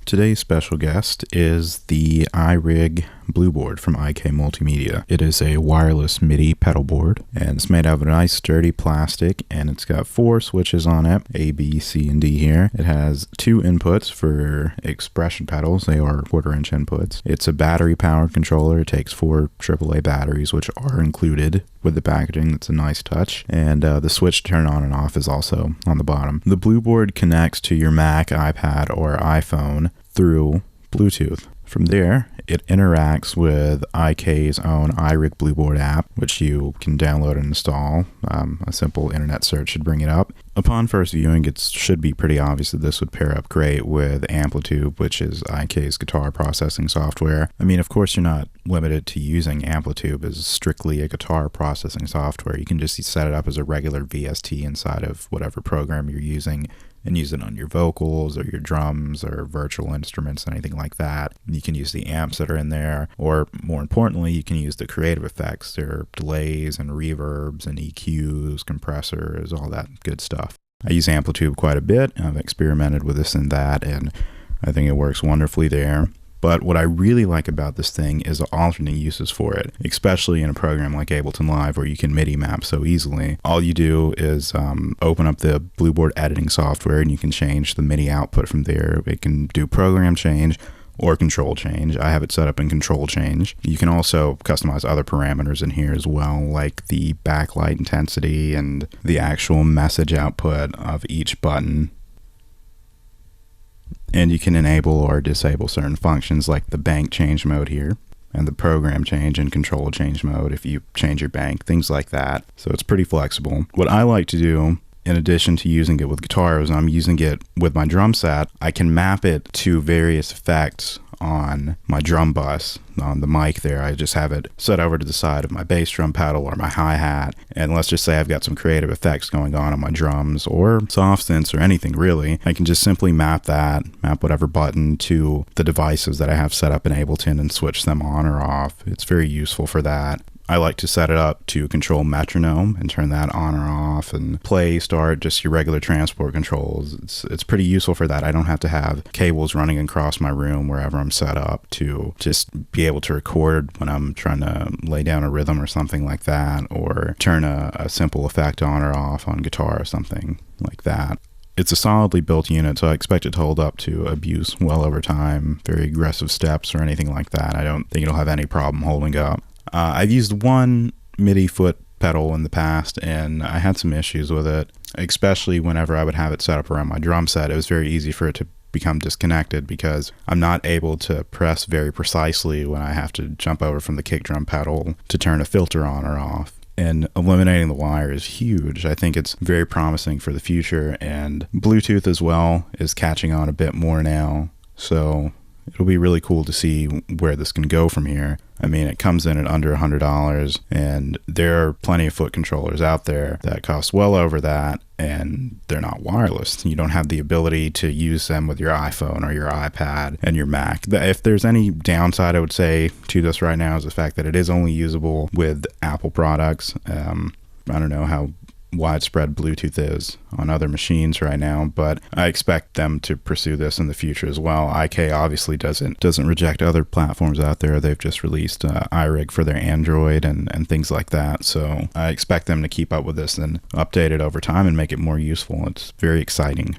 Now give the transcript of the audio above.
Today's special guest is the iRig Blueboard from IK Multimedia. It is a wireless Midi pedal board, and it's made out of a nice sturdy plastic, and it's got 4 switches on it, A, B, C, and D here. It has 2 inputs for expression pedals. They are 1/4-inch inputs. It's a battery-powered controller. It takes 4 AAA batteries, which are included with the packaging. That's a nice touch. And the switch to turn on and off is also on the bottom. The Blueboard connects to your Mac, iPad, or iPhone through Bluetooth. From there, it interacts with IK's own iRig Blueboard app, which you can download and install. A simple internet search should bring it up. Upon first viewing, it should be pretty obvious that this would pair up great with Amplitube, which is IK's guitar processing software. I mean, of course, you're not limited to using Amplitube as strictly a guitar processing software. You can just set it up as a regular VST inside of whatever program you're using and use it on your vocals or your drums or virtual instruments, anything like that. You can use the amps that are in there, or more importantly, you can use the creative effects. There are delays and reverbs and EQs, compressors, all that good stuff. I use Amplitube quite a bit. I've experimented with this and that, and I think it works wonderfully there. But what I really like about this thing is the alternate uses for it, especially in a program like Ableton Live where you can MIDI map so easily. All you do is open up the Blueboard editing software and you can change the MIDI output from there. It can do program change or control change. I have it set up in control change. You can also customize other parameters in here as well, like the backlight intensity and the actual message output of each button. And you can enable or disable certain functions like the bank change mode here and the program change and control change mode if you change your bank, things like that. So it's pretty flexible. What I like to do, in addition to using it with guitars, I'm using it with my drum set. I can map it to various effects on my drum bus on the mic there. I just have it set over to the side of my bass drum pedal or my hi-hat, and let's just say I've got some creative effects going on my drums or soft synths or anything really. I can just simply map whatever button to the devices that I have set up in Ableton and switch them on or off. It's very useful for that. I like to set it up to control metronome and turn that on or off, and play, start, just your regular transport controls. It's pretty useful for that. I don't have to have cables running across my room wherever I'm set up to just be able to record when I'm trying to lay down a rhythm or something like that, or turn a simple effect on or off on guitar or something like that. It's a solidly built unit, so I expect it to hold up to abuse well over time, very aggressive steps or anything like that. I don't think it'll have any problem holding up. I've used one MIDI foot pedal in the past, and I had some issues with it, especially whenever I would have it set up around my drum set. It was very easy for it to become disconnected because I'm not able to press very precisely when I have to jump over from the kick drum pedal to turn a filter on or off. And eliminating the wire is huge. I think it's very promising for the future, and Bluetooth as well is catching on a bit more now. So it'll be really cool to see where this can go from here. I mean, it comes in at under $100, and there are plenty of foot controllers out there that cost well over that, and they're not wireless. You don't have the ability to use them with your iPhone or your iPad and your Mac. If there's any downside, I would say, to this right now is the fact that it is only usable with Apple products. I don't know how widespread Bluetooth is on other machines right now, but I expect them to pursue this in the future as well. IK obviously doesn't reject other platforms out there. They've just released iRig for their Android and things like that, so I expect them to keep up with this and update it over time and make it more useful. It's very exciting.